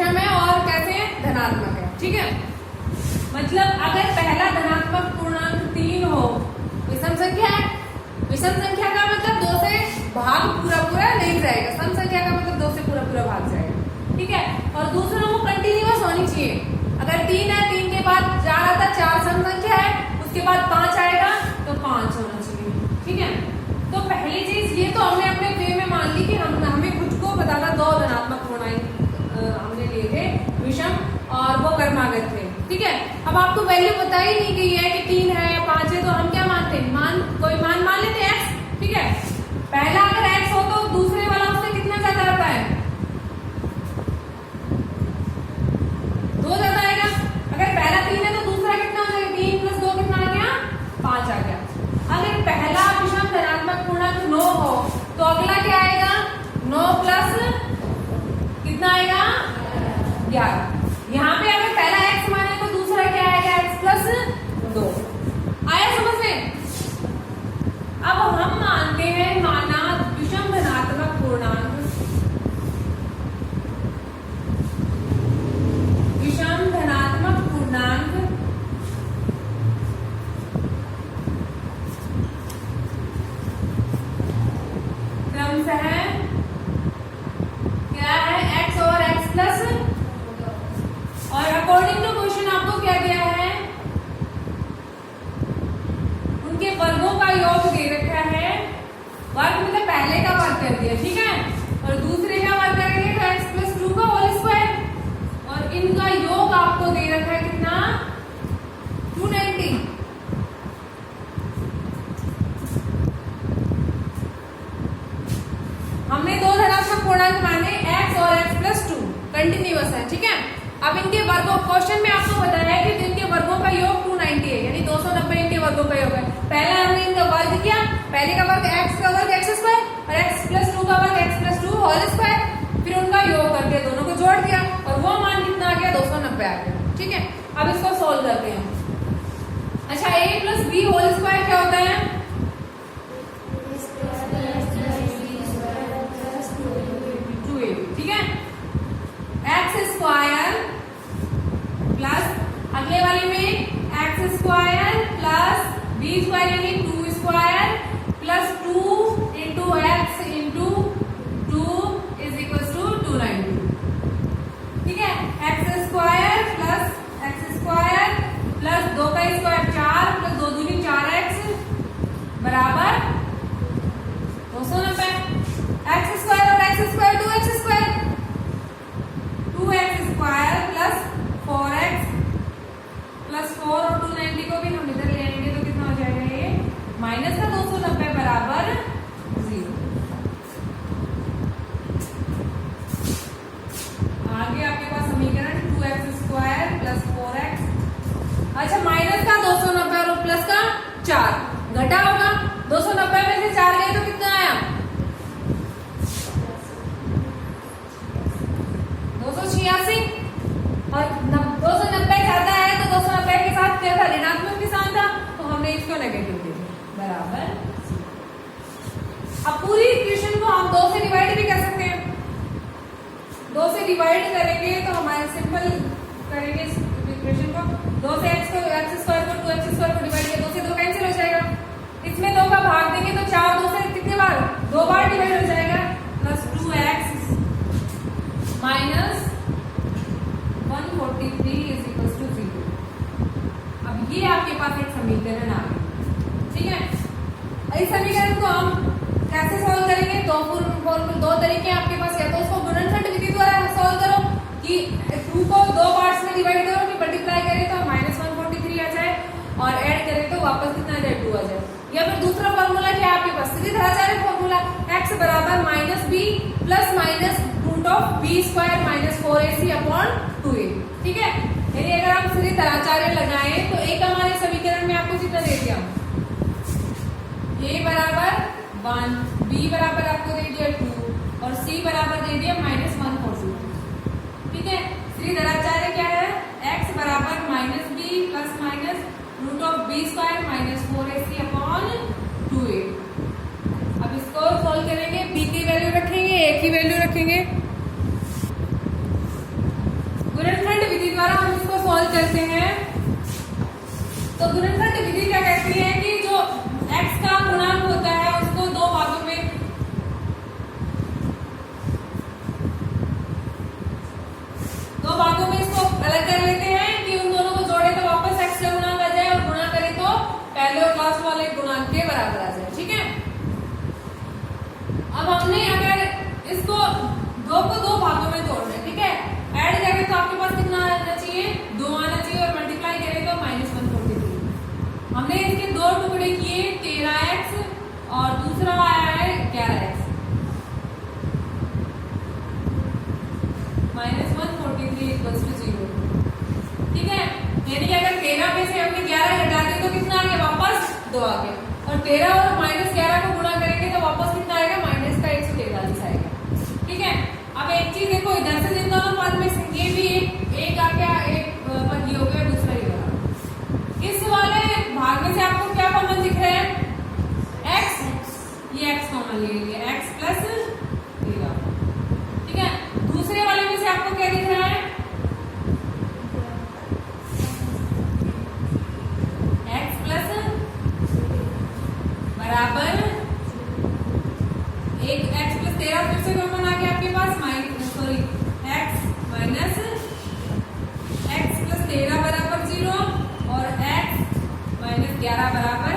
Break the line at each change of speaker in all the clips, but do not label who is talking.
विषम है और कैसे है, धनात्मक है। ठीक है, मतलब अगर पहला धनात्मक पूर्णांक 3 हो, विषम संख्या है। विषम संख्या का मतलब 2 से भाग पूरा पूरा नहीं जाएगा, सम संख्या का मतलब 2 से पूरा पूरा भाग जाएगा। ठीक है, और दूसरा वो कंटिन्यूअस होनी चाहिए। अगर 3 है, 3 के बाद 4 आता, 4 सम संख्या है, उसके बाद 5 आएगा तो 5 होना चाहिए। ठीक है, तो पहली चीज ये तो हमने अपने वे में मान ली कि हमें खुद को बताना 2 धनात्मक पूर्णांक हमने लिए थे विषम और वो क्रमागत थे। ठीक है, अब आपको वैल्यू पता ही नहीं गई है कि 3 है या 5 है, तो हम क्या मानते हैं, कोई मान लेते हैं x। ठीक है, पहला अगर x हो तो दूसरे वाला उससे कितना ज्यादा आता है, 2 ज्यादा आएगा। अगर पहला 3 है तो दूसरा कितना हो जाएगा, 3 + 2 कितना आ गया, 5 आ गया। अगर पहला विषम धनात्मक पूर्णांक 9 हो तो अगला क्या आएगा, 9 प्लस कितना आएगा, 11। यहाँ पे अगर पहला x माने तो दूसरा क्या आएगा, x + 2। आया समझ में? अब हम मानते हैं माना विषम धनात्मक पूर्णांक, विषम धनात्मक पूर्णांक क्रमशः क्या है, x और x प्लस, और अकॉर्डिंग टू क्वेश्चन आपको क्या दिया है, उनके वर्गों का योग दे रखा है। वर्ग मतलब पहले का वर्ग कर दिया, ठीक है, और दूसरे का वर्ग करेंगे तो x + 2 का होल स्क्वायर, और इनका योग आपको दे रखा है कितना, 290। हमने 2 धनात्मक पूर्णांक माने x और x + 2 कंटिन्यूअस है। ठीक है, अब इनके वर्गों, क्वेश्चन में आपको बताया है कि इनके वर्गों का योग 290 है, यानी 290 इनके वर्गों का योग है। पहला हमने इनका वर्ग किया, पहले का वर्ग x का वर्ग x² और x + 2 का वर्ग x + 2 होल स्क्वायर, फिर उनका योग करके दोनों को जोड़ दिया और वो मान कितना आ गया, 290 आ गया। ठीक है, अब इसको सोल्व करते हैं। अच्छा, a + b होल स्क्वायर क्या होता है, ठीक है, x² प्लस अगले वाले में x² प्लस b² यानी 2² प्लस 2 × x × 2 = 290। ठीक है, x² प्लस 2 का स्क्वायर 4 प्लस 2 दूनी 4x बराबर 290। x² और x² 2x² 2x² plus 4x plus 4 और 290 को भी हम इधर ले आएंगे तो कितना हो जाएगा, ये माइनस का 290 बराबर 0। आगे आपके पास समीकरण 2x² प्लस 4x। अच्छा, माइनस का 290 और प्लस का 4 घटा होगा, 290 में से 4 गए तो कितना आया, 286, और 290 ज्यादा है तो 290 के साथ क्या था, ऋणात्मक निशान था, तो हमने इसको नेगेटिव दे दिया बराबर। अब पूरी इक्वेशन को हम 2 से डिवाइड भी कर सकते हैं। 2 से डिवाइड करेंगे तो हमारे सिंपल करेंगे इक्वेशन को, 2 से x² को 2x² को डिवाइड किया, 2 से 2 कैंसिल हो जाएगा, इसमें 2 का भाग देंगे तो 4 2 से कितने बार, 2 बार डिवाइड हो जाएगा, प्लस 2x माइनस 143 = 0। अब ये आपके पास एक समीकरण आ गया। ठीक है, इस समीकरण को हम कैसे सॉल्व करेंगे, 2 तरीके आपके पास, या तो उसको गुणनखंड विधि द्वारा सॉल्व करो कि 2 को 2 पार्ट्स में डिवाइड करो, कि मल्टीप्लाई करें तो -143 आ जाए और ऐड करें तो वापस कितना आ जाए, 2 आ जाए, या फिर दूसरा फॉर्मूला क्या है आपके पास, सीधे धराचार्य फॉर्मूला, x बराबर -b plus minus b² - 4ac/2a। ठीक है, यानी अगर आप सीधे धराचार्य लगाएं तो एक हमारे समीकरण में आपको कितना दे दिया, a बराबर 1, b बराबर आपको दे दिया 2 और c बराबर दे दिया -142। ठीक है, सीधे धराचार्य क्या है, x बराबर -b plus minus b² - 4ac/2a। अब इसको सोल्व करेंगे, b की वैल्यू रखेंगे, a की वैल्यू रखेंगे, करते हैं तो गुणनखंड विधि क्या कहती है कि जो x का गुणांक होता है उसको दो भागों में इसको अलग कर लेते हैं कि उन दोनों को जोड़े तो वापस x का गुणांक आ जाए और गुणा करें तो पहले और लास्ट वाले गुणांक के बराबर आ जाए। ठीक है, अब हमने अगर इसको दो को दो भागों में तोड़ना है, ठीक है, ऐड करें तो आपके पास कितना आना चाहिए, 2 आना चाहिए, और मल्टीप्लाई करें तो -143। हमने इसके दो टुकड़े किए 13x और दूसरा आया है 11x, -143 = 0। ठीक है, यानी कि अगर 13 में से हमने 11 घटा दिए तो कितना आ गया, वापस 2 आ गया, और 13 और -11 को गुणा करेंगे तो वापस कितना आएगा, -143 आएगा। ठीक है, अब एक चीज देखो, इधर से जिन दोनों पद में से ये भी एक आ गया, एक पद ये हो गया, दूसरा ये बना। इस वाले भाग में से आपको क्या कॉमन दिख रहा है, x, ये x कॉमन ले लीजिए, x प्लस 13। ठीक है, दूसरे वाले में से आपको क्या दिख रहा है, x प्लस बराबर एक x प्लस 13 फिर से कॉमन आ गया आपके पास, x माइनस x प्लस 13 बराबर 0 और x माइनस 11 बराबर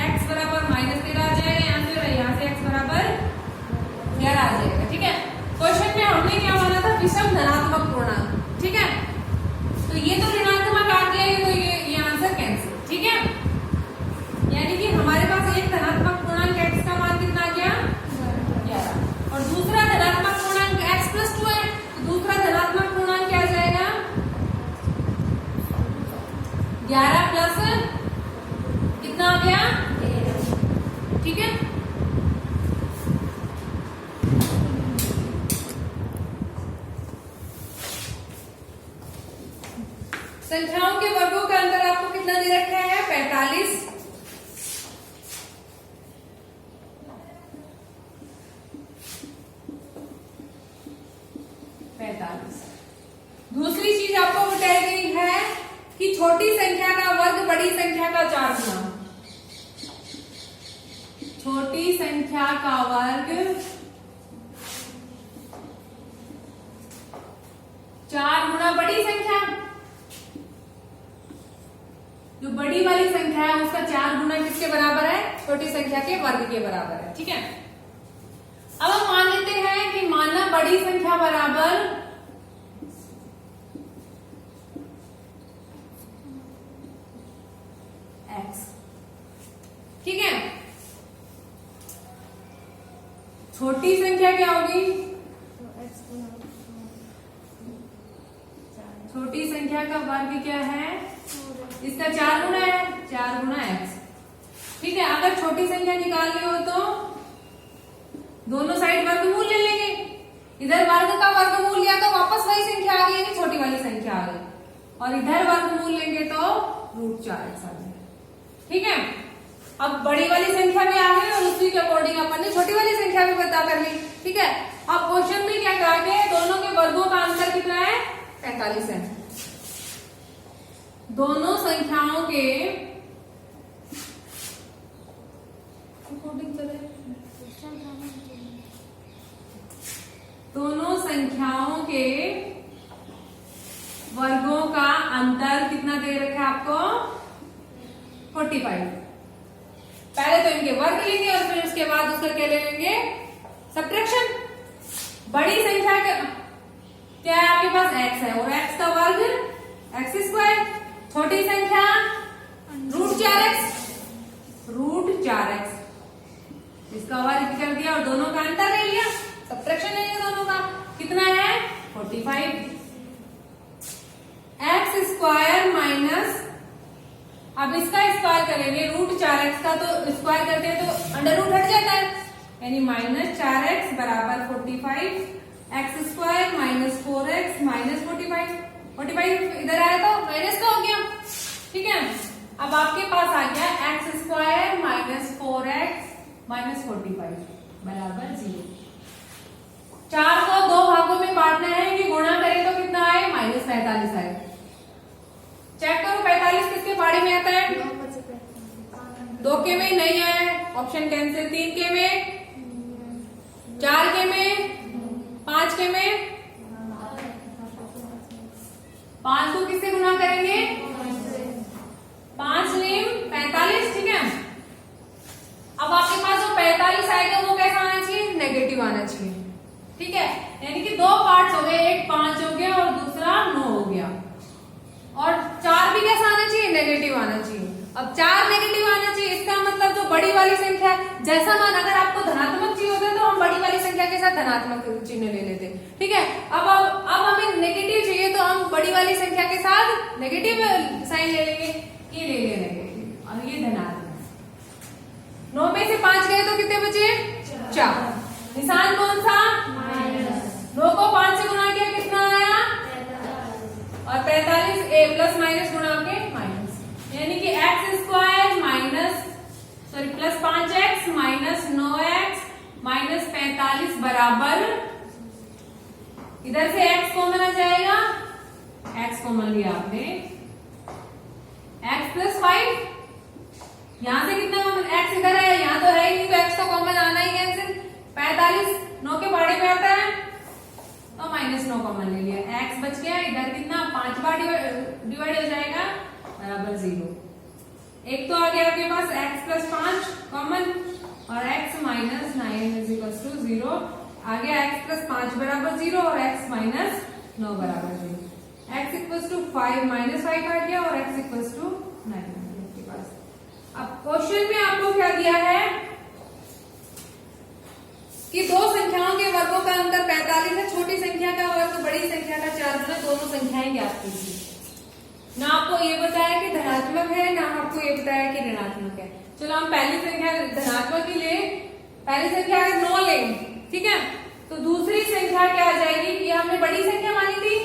x बराबर -13 आ जाएगा यहाँ से, और यहाँ से x बराबर 11 आ जाएगा। ठीक है, क्वेश्चन में हमने क्या माना था, विषम धनात्मक पूर्णांक। ठीक है, तो ये तो ऋणात्मक आ गया, तो ये आंसर कैंसिल। ठीक है, यानी कि हमारे पास एक धनात्मक पूर्णांक x का मान कितना आ गया, 11, और दूसरा धनात्मक पूर्णांक x प्लस 2 है, तो दूसरा धनात्मक पूर्णांक क्या आ जाएगा, 11 प्लस कितना आ गया, 13। ठीक है, संख्याओं के वर्गों का अंतर आपको कितना दे रखा है, 45। दूसरी चीज आपको बताई गई है कि छोटी संख्या का वर्ग बड़ी संख्या का 4 गुना, छोटी संख्या का वर्ग 4 गुना बड़ी संख्या, जो बड़ी वाली संख्या है उसका 4 गुना किसके बराबर है, छोटी संख्या के वर्ग के बराबर है। ठीक है, अब हम मान लेते हैं कि माना बड़ी संख्या बराबर x। ठीक है, छोटी संख्या क्या होगी, छोटी संख्या का वर्ग क्या है, इसका 4 गुना है, 4 गुना x। ठीक है, अगर छोटी संख्या निकालनी हो तो दोनों साइड वर्गमूल ले लेंगे, इधर वर्ग का वर्गमूल लिया तो वापस वही संख्या आ गई, यानी छोटी वाली संख्या आ गई, और इधर वर्गमूल लेंगे तो √4x आ जाएगा। ठीक है, अब बड़ी वाली संख्या भी आ गई और उसी के अकॉर्डिंग अपन ने छोटी वाली संख्या भी पता कर ली। ठीक है, अब क्वेश्चन में क्या कहा गया, दोनों के वर्गों का अंतर कितना है, 45 है। दोनों संख्याओं के वर्गों का अंतर कितना दे रखा है आपको, 45। पहले तो इनके वर्ग लेंगे और फिर उसके बाद उसका क्या ले लेंगे, सब्ट्रैक्शन। बड़ी संख्या क्या है आपके पास, x है, और x का वर्ग x²। छोटी संख्या √4x, इसका वर्ग कर दिया और दोनों का अंतर ले लिया, सब्ट्रैक्शन ले लिया दोनों का, कितना है 45। x² माइनस, अब इसका स्क्वायर करेंगे √4x का, तो स्क्वायर करते हैं तो अंडर रूट हट जाता है, यानी -4x बराबर 45, x² माइनस 4x माइनस 45 इधर आया तो माइनस का हो गया। ठीक है, अब आपके पास आ गया x² माइनस 4x माइनस 45 बराबर 0। 4 को 2 भागों में बांटना है कि गुणा करें तो कितना आए, -45 आए। चेक करो 45 किसके पहाड़ी में आता है? 2 के में नहीं है, ऑप्शन कैंसिल। 3 के में, 4 के में, 5 के में। 5 को किससे गुना करेंगे? 5 नीम 45, ठीक है। अब आपके पास जो 45 आएगा वो कैसा आना चाहिए? नेगेटिव आना चाहिए, ठीक है। यानी कि 2 पार्ट्स हो गए, एक 5 हो गया और दूसरा 9 हो गया। और 4 भी कैसा आना चाहिए? नेगेटिव आना चाहिए। अब 4 नेगेटिव आना चाहिए, इसका मतलब जो बड़ी वाली संख्या है, जैसा मान अगर आपको धनात्मक चाहिए होता तो हम बड़ी वाली संख्या के साथ धनात्मक चिन्ह ले लेते, ठीक है। अब हमें नेगेटिव चाहिए तो हम बड़ी वाली संख्या के साथ नेगेटिव साइन ले लेंगे। ये ले लिया नेगेटिव और ये धनात्मक। 9 में से 5 गए तो कितने बचे? 4। निशान कौन सा? माइनस। 9 को 5 से गुना किया, कितना आया? और 45 ए प्लस माइनस गुणा के माइनस, यानी कि x square minus plus 5x minus 9x minus 45 बराबर, इधर से x कॉमन आ जाएगा, x कॉमन लिया आपने, x प्लस 5, यहां से कितना कॉमन? x इधर है, यहां तो है ही नहीं, तो x तो कॉमन आना ही कैंसिल। 45 9 के पहाड़े पे आता है तो माइनस 9 कॉमन ले लिया, x बच गया। इधर कितना? 5 बार डिवाइड हो जाएगा बराबर 0। एक तो आ गया आपके पास x प्लस 5 कॉमन और x minus 9 is equal to 0। आ गया x प्लस 5 बराबर 0 और x माइनस 9 बराबर 0। x इक्वल टू 5 माइनस 5 आ गया और x इक्वल टू 9 आपके पास। अब क्वेश्चन में आपको क्या दिया है कि 2 संख्याओं के वर्गों का अंतर 45 है, छोटी संख्या का वर्ग बड़ी संख्या का 4 गुना, दोनों संख्याएं ज्ञात कीजिए। ना आपको ये बताया कि धनात्मक है, ना आपको ये बताया कि ऋणात्मक है। चलो हम पहली संख्या धनात्मक ही ले, पहली संख्या अगर 9 लेंगे, ठीक है, तो दूसरी संख्या क्या आ जाएगी? ये हमने बड़ी संख्या मानी थी,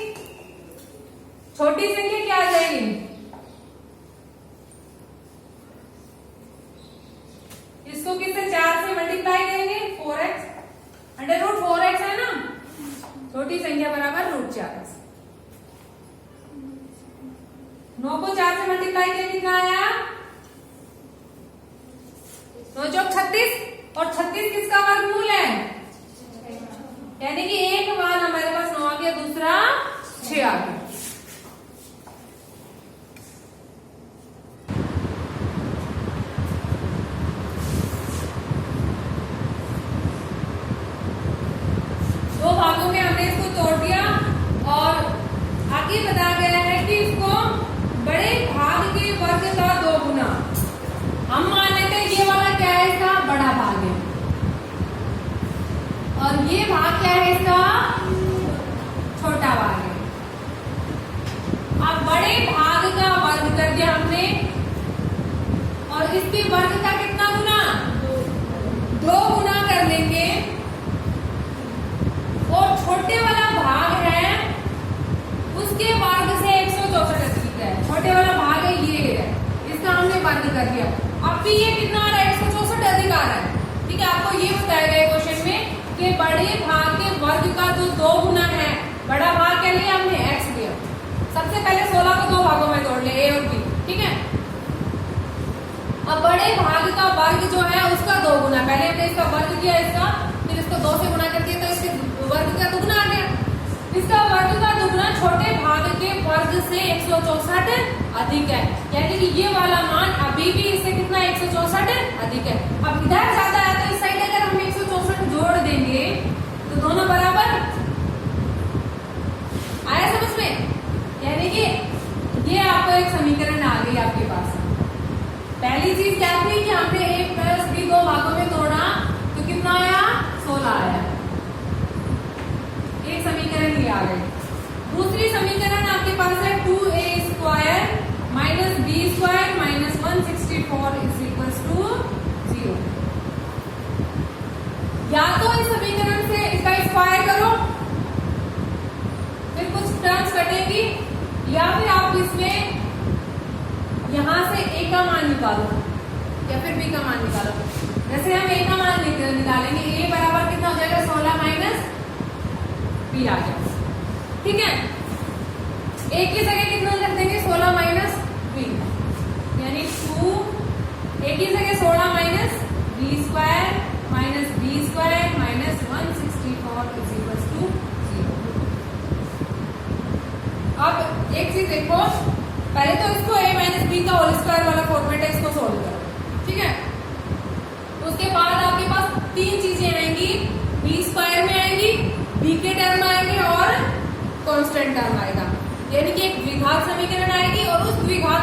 छोटी संख्या क्या आ जाएगी? इसको किससे 4 से मल्टीप्लाई करेंगे? 4x, अंडर रूट 4x है ना, छोटी संख्या बराबर रूट 4x। 9 को 4 से मल्टीप्लाई किया, कितना आया? 9 चौक 36 और 36 किसका वर्गमूल है? यानी कि एक बार हमारे पास 9 आ गया, दूसरा 6 आ गया। दो भागों में हमने इसको तोड़ दिया और आगे बताया गया है कि इसको बड़े भाग के वर्ग का 2 गुना, हम मान लेते हैं ये वाला क्या है? इसका बड़ा भाग है और ये भाग क्या है? इसका छोटा भाग है। अब बड़े भाग का वर्ग कर दिया हमने और इसके वर्ग का कितना गुना? 2 गुना कर लेंगे और छोटे वाला भाग है उसके वर्ग से 164 अधिक है। छोटे वाला भाग है ये है, इसका हमने वर्ग कर दिया। अब भी ये कितना आ रहा है? 164 अधिक आ रहा है, ठीक है। आपको ये बताया गया क्वेश्चन में कि बड़े भाग के वर्ग का जो 2 गुना है, बड़ा भाग क्या लिया हमने? x लिया। सबसे पहले 16 को 2 भागों में तोड़ ले, a और b, ठीक है। अब बड़े भाग का वर्ग जो है उसका 2 गुना, पहले हमने इसका वर्ग किया, इसका फिर इसको 2 से गुना कर दिया तो इसके वर्ग का दुगना आ गया। इसका वर्ग का दुगना छोटे भाग के वर्ग से 164 अधिक है, यानी कि ये वाला मान अभी भी इससे कितना? 164 अधिक है। अब इधर ज्यादा है तो इस साइड अगर हम 164 जोड़ देंगे तो दोनों बराबर आया समझ में? यानी कि ये आपको एक समीकरण आ गई आपके पास। पहली चीज क्या थी कि हमने a प्लस b 2 भागों में तोड़ा तो कितना आया? 16 आया। एक समीकरण ये आ गई। दूसरी समीकरण आपके पास है 2a square minus b square minus 164 is equal to 0। या तो इस समीकरण से इसका स्क्वायर करो, फिर कुछ टर्म्स कटेंगी, या फिर आप इसमें यहां से a का मान निकालो या फिर b का मान निकालो। जैसे हम a का मान निकालेंगे, a बराबर कितना हो जाएगा? 16 माइनस b आ जाएगा, ठीक है। एक की जगह कितना रख देंगे 16 माइनस बी, यानी 2, एक की जगह 16 minus B square minus B square minus 164 is equal to 0। अब एक चीज देखो, पहले तो इसको a माइनस बी का होल स्क्वायर वाला फॉर्मेट है, इसको सोल्व करो, ठीक है। उसके बाद आपके पास तीन चीजें आएंगी, बी स्क्वायर में आएंगी, बी के टर्म आएंगे और कांस्टेंट टर्म आएगा, यानी कि एक द्विघात समीकरण आएगी और उस द्विघात